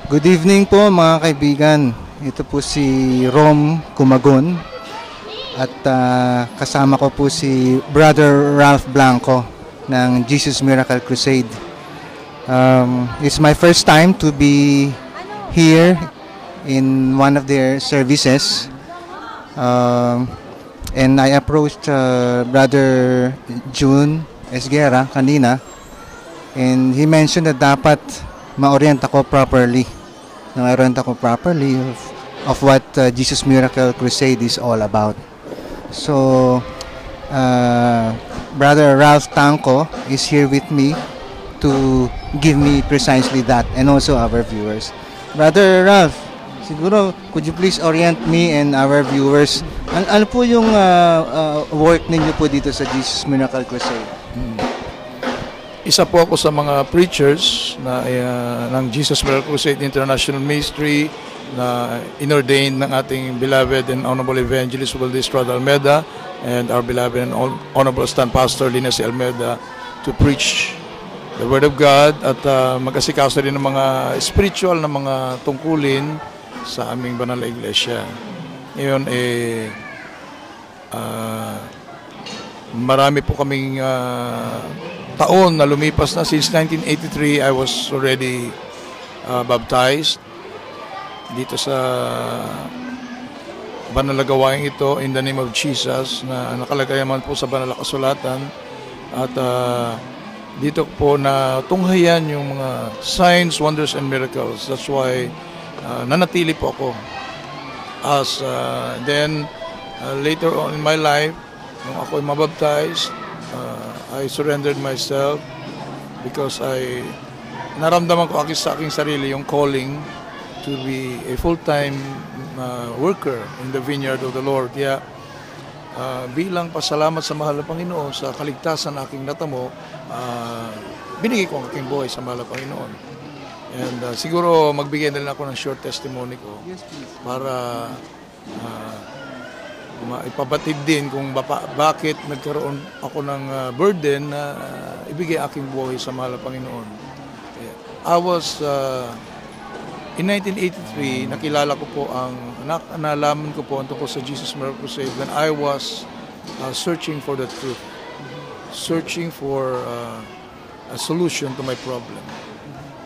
Good evening po mga kaibigan. Ito po si Rom Kumagon at kasama ko po si Brother Ralph Blanco ng Jesus Miracle Crusade. It's my first time to be here in one of their services. And I approached Brother June Esguera kanina, and he mentioned that dapat ma-orient ako properly of what Jesus Miracle Crusade is all about. So, Brother Ralph Tanco is here with me to give me precisely that, and also our viewers. Brother Ralph, siguro, could you please orient me and our viewers? Ano po yung work ninyo po dito sa Jesus Miracle Crusade? Isa po ako sa mga preachers ng Jesus Miracle Crusade International Ministry na inordained ng ating beloved and honorable evangelist Wilde Estrada Almeida and our beloved and honorable stand pastor Lina C. Almeida to preach the Word of God at mag-asikaso rin ng mga spiritual na mga tungkulin sa aming banal na iglesia. Ngayon marami po kaming taon na lumipas na. Since 1983, I was already baptized dito sa banal na gawain ito in the name of Jesus na nakalagay naman po sa banal na kasulatan. At dito po na tunghayan yung mga signs, wonders, and miracles. That's why nanatili po ako. Then later on in my life, nung ako ay mabaptized, I surrendered myself because naramdaman ko sa aking sarili yung calling to be a full-time worker in the vineyard of the Lord. Kaya bilang pasalamat sa mahal na Panginoon sa kaligtasan na aking natamo, binigay ko ang aking buhay sa mahal na Panginoon. And siguro magbigay na lang ako ng short testimony ko para ipabatid din kung bakit nagkaroon ako ng burden na ibigay aking buhay sa mahal na Panginoon. In 1983, nakilala ko po nalaman ko po ang tungkol sa Jesus Miracle Crusade when I was searching for the truth, searching for a solution to my problem.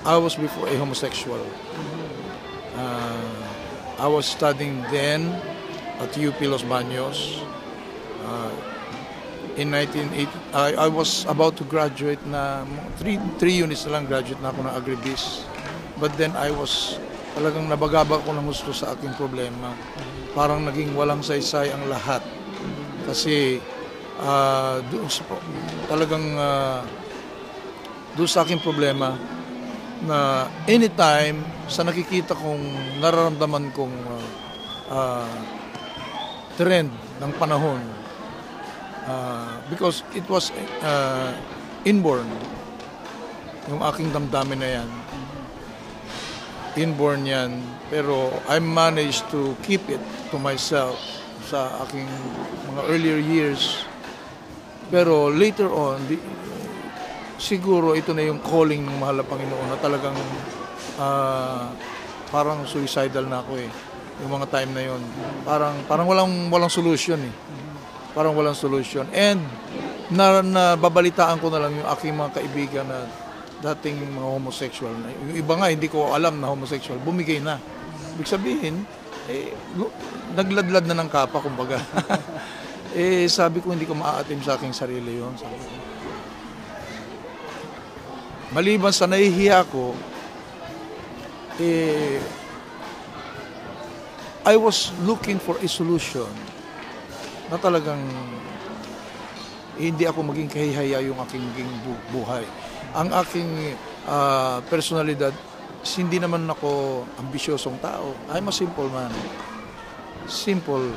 I was before a homosexual. I was studying then at UP Los Baños. In 1980, I was about to graduate na, 3 units na lang graduate na ako ng Agribis. But then I was, talagang nabagabag ko ng gusto sa aking problema. Parang naging walang saysay ang lahat. Kasi doon sa aking problema, na anytime sa nakikita kong nararamdaman kong trend ng panahon, because it was inborn, yung aking damdamin na yan, inborn yan, pero I managed to keep it to myself sa aking mga earlier years. Pero later on, siguro ito na yung calling ng mahal na Panginoon na talagang parang suicidal na ako yung mga time na yon. Parang walang solution Parang walang solution. And nababalitaan ko na lang yung aking mga kaibigan na dating mga homosexual. Yung iba nga hindi ko alam na homosexual, bumigay na. Ibig sabihin, nagladlad na ng kapa kumbaga. Sabi ko hindi ko maaatim sa aking sarili yon. Maliban sa nahihiya ko, I was looking for a solution na talagang hindi ako maging kahihaya yung aking buhay. Ang aking personalidad, hindi naman ako ambisyosong tao. I'm a simple man. Simple.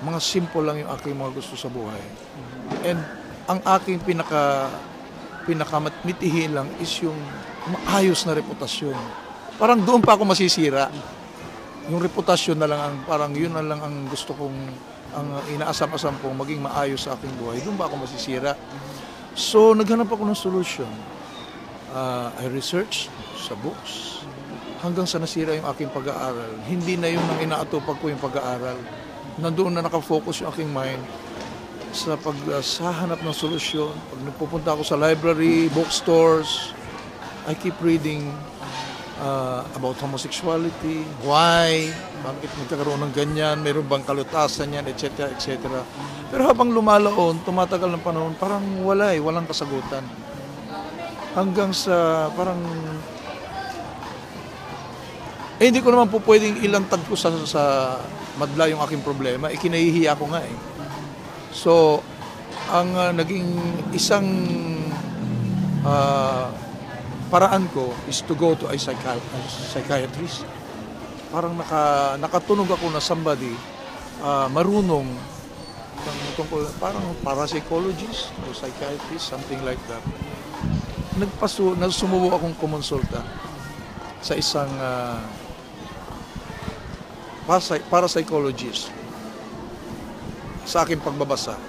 Mga simple lang yung aking mga gusto sa buhay. And ang aking pinakamatmitihin lang is yung maayos na reputasyon. Parang doon pa ako masisira. Yung reputasyon na lang parang yun na lang ang gusto kong, ang inaasam-asam kong maging maayos sa aking buhay. Doon ba ako masisira? So, naghanap ako ng solution. I research sa books hanggang sa nasira yung aking pag-aaral. Hindi na yun ang inaatupag ko yung pag-aaral. Nandoon na nakafocus yung aking mind sa hanap ng solusyon. Pag nagpupunta ako sa library, bookstores, I keep reading about homosexuality, why, bakit nagkakaroon ng ganyan, mayroon bang kalutasan yan, etc., etc. Pero habang lumalaon, tumatagal ng panahon, parang walang kasagutan. Hanggang sa parang, hindi ko naman po pwedeng ilantad ko sa madla yung aking problema, ikinahihiya ko nga eh. So, ang naging isang paraan ko is to go to a psychiatrist. Parang nakatunog ako na somebody marunong parang parapsychologist o psychiatrist, something like that. Sumubo akong kumonsulta sa isang parapsychologist sa aking pagbabasa.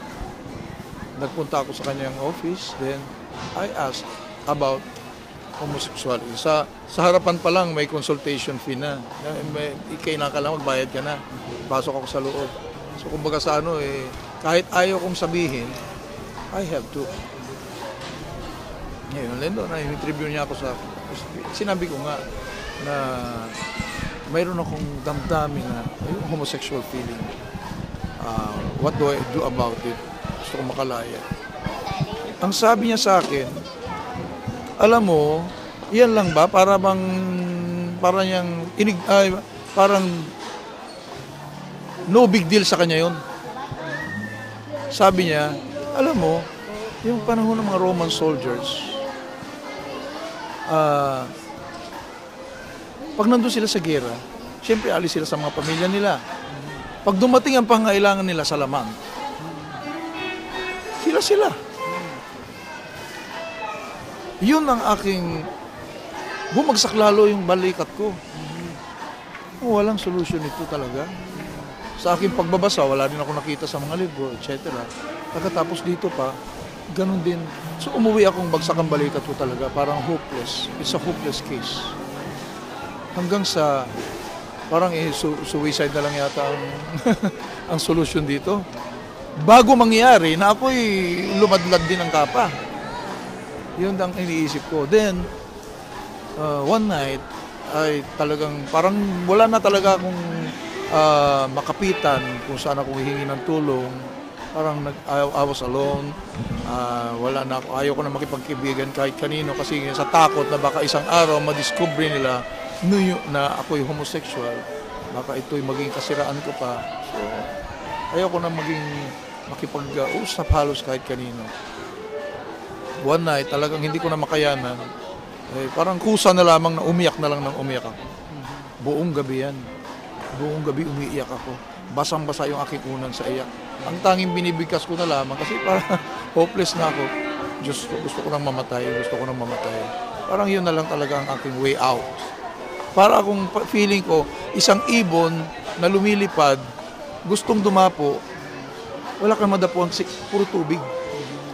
Nagpunta ako sa kanyang office, then I asked about homosexuality. Sa harapan pa lang may consultation fee na. Kailangan ka lang, magbayad ka na. Pasok ako sa loob. So kumbaga sa kahit ayaw kong sabihin, I have to. Ngayon, Lendo, na-interview niya ako sinabi ko nga na mayroon akong damdamin na yung homosexual feeling. What do I do about it? Gusto ko makalaya. Ang sabi niya sa akin, alam mo, yan lang ba? Parang no big deal sa kanya yon. Sabi niya, alam mo, yung panahon ng mga Roman soldiers, pag nandun sila sa gera, siyempre alis sila sa mga pamilya nila. Pag dumating ang pangailangan nila sa lamang, sila. Yun ang aking bumagsak lalo yung balikat ko. Walang solusyon ito talaga. Sa aking pagbabasa, wala din ako nakita sa mga libro, etc. Pagkatapos dito pa, ganun din. So umuwi akong bagsak ang balikat ko talaga. Parang hopeless. It's a hopeless case. Hanggang sa parang suicide na lang yata ang solusyon dito. Bago mangyari na ako'y lumadlad din ang kapa. Yun ang iniisip ko. Then, one night, ay talagang parang wala na talaga akong makapitan kung saan ako hihingi ng tulong. Parang I was alone. Wala na ako. Ayaw ko na makipagkaibigan kahit kanino kasi sa takot na baka isang araw madiscover nila na ako'y homosexual. Baka ito'y maging kasiraan ko pa. So, ayaw ko na makipag-usap halos kahit kanino. One night, talagang hindi ko na makayanan. Parang kusa na lamang na umiyak na lang ng umiyak ako. Buong gabi yan. Buong gabi umiiyak ako. Basang-basa yung aking unang sa iyak. Ang tanging binibigkas ko na lamang kasi parang hopeless na ako. Diyos ko, gusto ko nang mamatay. Parang yun na lang talaga ang aking way out. Para akong feeling ko, isang ibon na lumilipad, gustong dumapo, wala kang madapuan, puro tubig.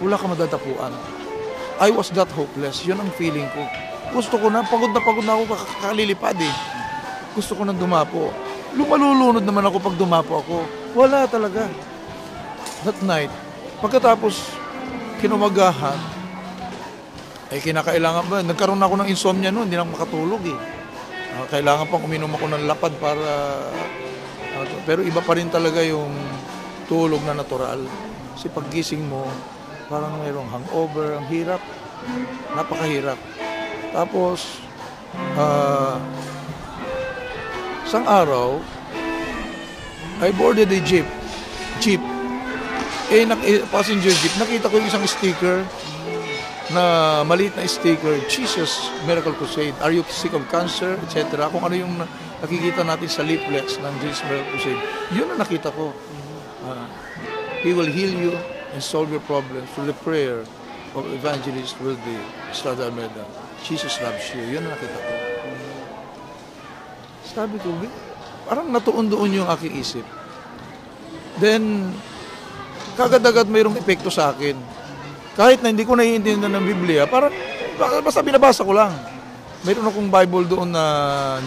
Wala kang madadapuan. I was that hopeless. Yun ang feeling ko. Gusto ko na, pagod na ako kakalilipad eh. Gusto ko na dumapo. Lumalulunod naman ako pag dumapo ako. Wala talaga. That night, pagkatapos kinumagahan, kinakailangan ba? Nagkaroon ako ng insomnia noon, hindi na ako makatulog eh. Kailangan pang uminom ako ng lapad para... pero iba pa rin talaga yung tulog na natural. Kasi paggising mo, parang mayroong hangover, ang hirap. Napakahirap. Tapos, isang araw, I boarded a jeep. Passenger jeep. Nakita ko yung isang sticker na maliit na sticker, Jesus Miracle Crusade. Are you sick of cancer? Etc. Kung ano yung nakikita natin sa leaflets ng Jesus Miracle Crusade. Yun ang nakita ko. He will heal you and solve your problems through the prayer of Evangelist Wildy Estrada Almeida. Jesus loves you. Yun ang nakita ko. Sabi ko, parang natuon-doon yung aking isip. Then, kagad-agad mayroong epekto sa akin. Kahit na hindi ko naiintindihan ng Biblia, parang Basta binabasa ko lang. Mayroon akong Bible doon na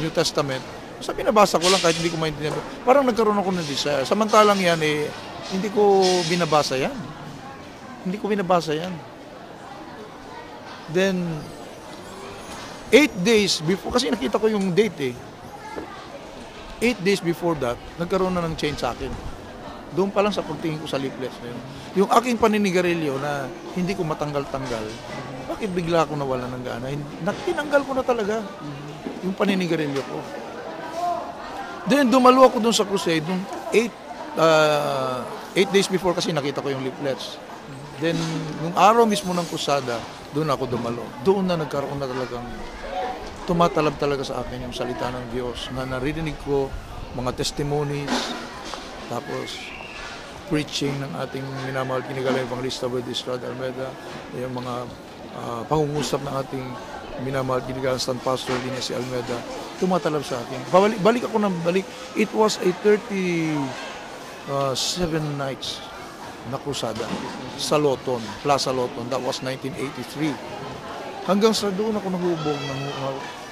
New Testament. Basta binabasa ko lang kahit hindi ko maintindihan. Parang nagkaroon ako ng desire. Samantalang yan hindi ko binabasa yan. Hindi ko binabasa yan. Then, 8 days before, kasi nakita ko yung date 8 days before that, nagkaroon na ng change sa akin. Doon pa lang sa pagtingin ko sa leaflets na yun. Yung aking paninigarilyo na hindi ko matanggal-tanggal, bakit bigla ako nawala ng gana? Tinanggal ko na talaga yung paninigarilyo ko. Then dumalo ako doon sa crusade, nung 8 days before kasi nakita ko yung leaflets. Then, nung araw mismo ng kusada, doon ako dumalo. Doon na nagkaroon na talagang tumatalab talaga sa akin yung salita ng Diyos na naririnig ko, mga testimonies, tapos preaching ng ating minamahal kinigalang Evangelista Brother Estrada Almeda, yung mga pangungusap ng ating minamahal kinigalang Stand Pastor Linesi Almeda, tumatalab sa akin. Balik ako ng balik. It was a 37 nights na krusada sa Loton, Plaza Loton. That was 1983. Hanggang sa doon ako nahubog,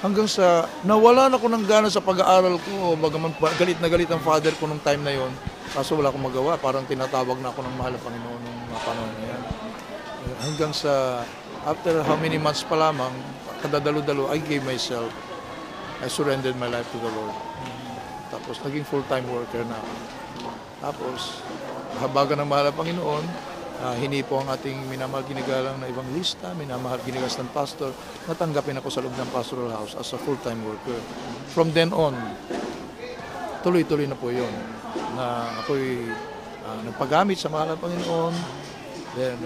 hanggang sa nawalan ako ng gana sa pag-aaral ko. Bagaman galit na galit ang father ko nung time na yon. Kaso wala akong magawa. Parang tinatawag na ako ng mahal na Panginoon nung mga panahon na yan. Hanggang sa, after how many months pa lamang, kadadalo-dalo, I surrendered my life to the Lord. Tapos naging full-time worker na ako. Tapos, habagan ng mahal na Panginoon, hinipo ang ating minamahal ginigalang na evangelista, minamahal ginigalang stand pastor, natanggapin ako sa loob ng pastoral house as a full-time worker. From then on, tuloy-tuloy na po yun. Na ako'y nagpagamit sa mahal na Panginoon. Then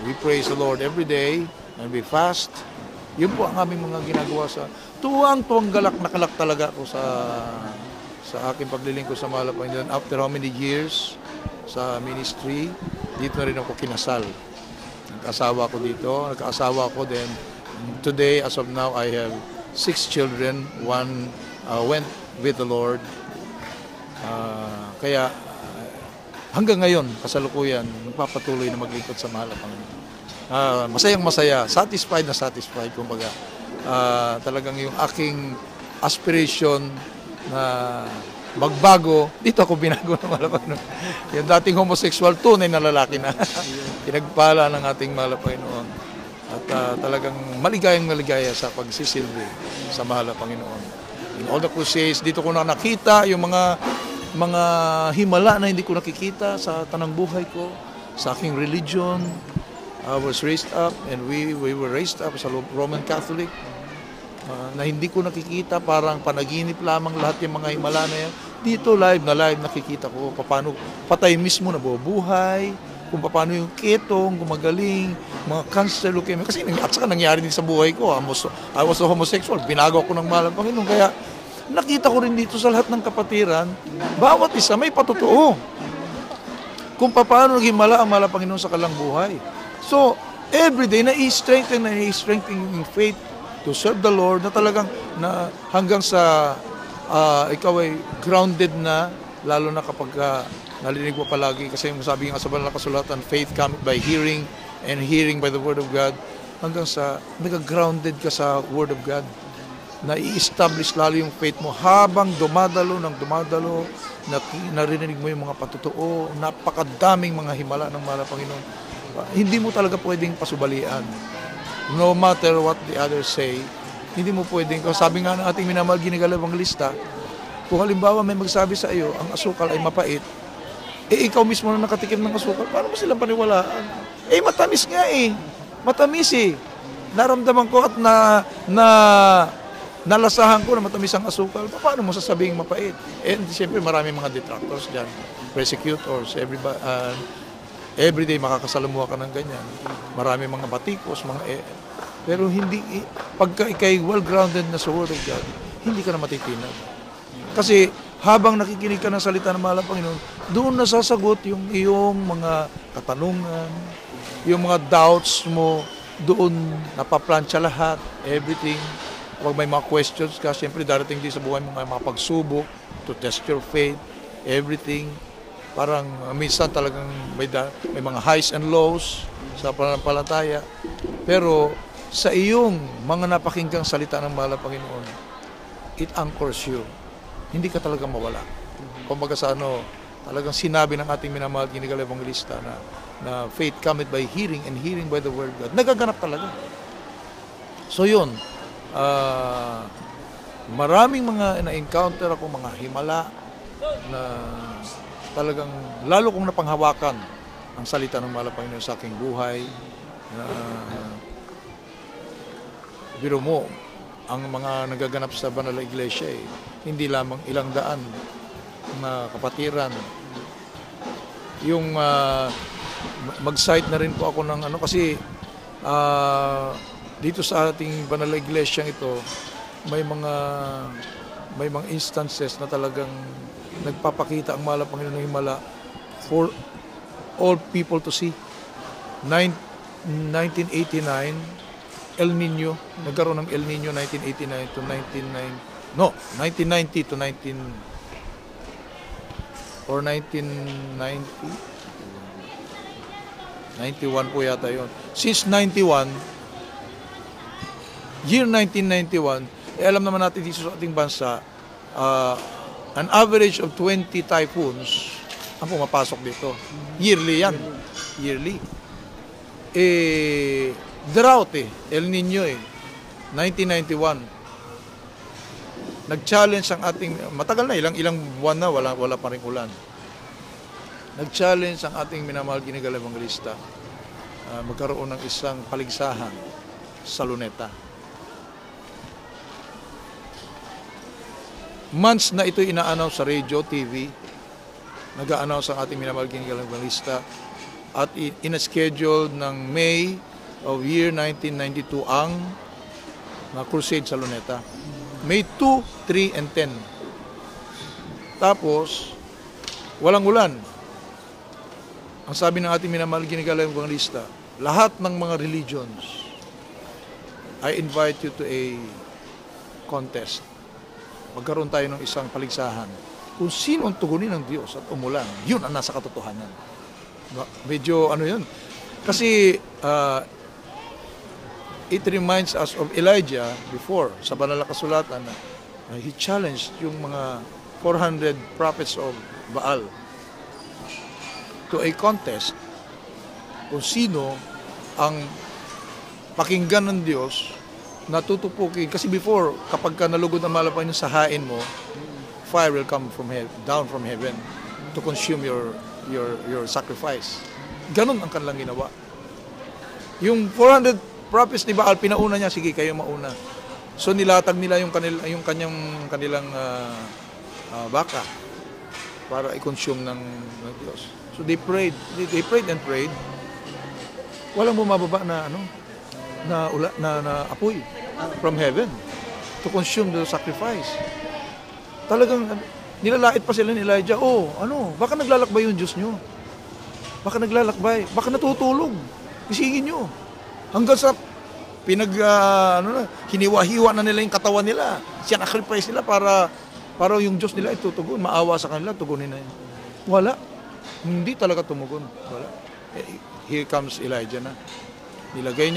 we praise the Lord every day and we fast. Yun po ang aming mga ginagawa sa tuwang-tuwang nakalak talaga ako sa aking paglilingkod sa mahal na Panginoon. After how many years sa ministry, dito na rin ako kinasal. Nagkaasawa ko dito, then today, as of now, I have 6 children. One went with the Lord. Kaya hanggang ngayon, kasalukuyan, nagpapatuloy na maglingkod sa mahal na Panginoon. Masayang masaya, satisfied na satisfied, kumbaga. Talagang yung aking aspiration na magbago, dito ako binago ng mahal na Panginoon. Yung dating homosexual, tunay na lalaki na. Pinagpala ng ating mahal na Panginoon. At talagang maligaya sa pagsisilbi sa mahal na Panginoon. In all the crusades, dito ko na nakita yung mga himala na hindi ko nakikita sa tanang buhay ko, sa aking religion. I was raised up and we were raised up sa Roman Catholic na hindi ko nakikita, parang panaginip lamang lahat yung mga himala na yan. Dito live nakikita ko paano patay mismo nabubuhay, kung paano yung ketong gumagaling, mga cancer, leukemia. Kasi at saka nangyari din sa buhay ko. I was a homosexual, binago ako ng mahal na Panginoon. Kaya nakita ko rin dito sa lahat ng kapatiran, bawat isa may patotoo kung paano naghimala ang mahal na Panginoon sa kalang buhay. So, everyday na-strengthen yung faith to serve the Lord, na talagang hanggang sa ikaw ay grounded na, lalo na kapag nalinig mo palagi, kasi yung sabi nga sa banal na kasulatan, faith comes by hearing and hearing by the Word of God, hanggang sa nag-grounded ka sa Word of God, na i-establish lalo yung faith mo habang dumadalo, narinig mo yung mga patotoo, napakadaming mga himala ng mahal na Panginoon. Hindi mo talaga pwedeng pasubalian. No matter what the others say, hindi mo pwedeng. Sabi nga ng ating minamahal ginigalang evangelista, kung halimbawa may magsabi sa iyo, ang asukal ay mapait, ikaw mismo na nakatikim ng asukal, paano mo silang paniwalaan? Matamis nga Matamis Naramdaman ko at nalasahan ko na matamis ang asukal. Paano mo sasabing mapait? Siyempre marami mga detractors dyan, persecutors, everyday makakasalamuha ka ng ganyan. Marami mga batikos, pero hindi, pagka ikay well-grounded na sa Word of God, hindi ka na matitinag. Kasi habang nakikinig ka ng salita ng mahal na Panginoon, doon nasasagot yung iyong mga katanungan, yung mga doubts mo, doon napaplansya lahat, everything. Kapag may mga questions ka, siyempre darating din sa buhay mo mga pagsubok to test your faith, everything. Parang minsan talagang may mga highs and lows sa pananampalataya. Pero sa iyong mga napakinggang salita ng mahal na Panginoon, it anchors you. Hindi ka talaga mawala. Kumbaga sa talagang sinabi ng ating minamahal ginigal evangelista na faith cometh by hearing and hearing by the word of God. Nagaganap talaga. So yun, maraming mga na-encounter ako, mga himala na talagang lalo kong napanghawakan ang salita ng mahal na Panginoon sa aking buhay. Biro mo, ang mga nagaganap sa banal na iglesia hindi lamang ilang daan na kapatiran. Yung mag-cite na rin po ako ng kasi dito sa ating banal na iglesia ito, may mga instances na talagang nagpapakita ang mahal na Panginoon ng himala for all people to see. 1989, El Nino, nagkaroon ng El Nino 1989 to 1990 to 1990, 91 po yata yon. Since 91, year 1991, alam naman natin dito sa ating bansa, an average of 20 typhoons ang pumapasok dito. Yearly yan. Yearly. Drought El Nino 1991. Nag-challenge ang ating, matagal na, ilang buwan na, wala pa rin ulan. Nag-challenge ang ating minamahal ginigal evangelista magkaroon ng isang paligsahan sa Luneta. Months na ito ina-announce sa radio, TV, nag-a-announce ang ating minamahal ginigal evangelista at in-schedule ng May of year 1992 ang crusade sa Luneta. May 2, 3, and 10. Tapos, walang ulan. Ang sabi ng ating minamahal ginigal evangelista, lahat ng mga religions, I invite you to a contest. Magkaroon tayo ng isang paligsahan. Kung sino ang tugunin ng Diyos at umulan, yun ang nasa katotohanan. Medyo yun. Kasi, it reminds us of Elijah before sa banal na kasulatan na he challenged yung mga 400 prophets of Baal to a contest kung sino ang pakinggan ng Diyos na tutupukin. Kasi before, kapag ka nalugod ang mahal na Panginoon sa hain mo, fire will come from down from heaven to consume your sacrifice. Ganon ang kanilang ginawa. Yung 400 prophets ni Baal, pinauna niya, sige kayo mauna. So nilatag nila yung kanilang baka para i-consume ng Diyos. So they prayed and prayed. Walang bumababa na apoy from heaven to consume the sacrifice. Talagang nilalait pa sila ni Elijah, baka naglalakbay yung Diyos nyo. Baka naglalakbay, baka natutulog. Isingin nyo. Hanggang sa hiniwa-hiwa na nila yung katawan nila. Sacrifice nila para yung Diyos nila itutugon. Maawa sa kanila, tugunin na yun. Wala. Hindi talaga tumugon. Wala. Here comes Elijah na. Nilagay niya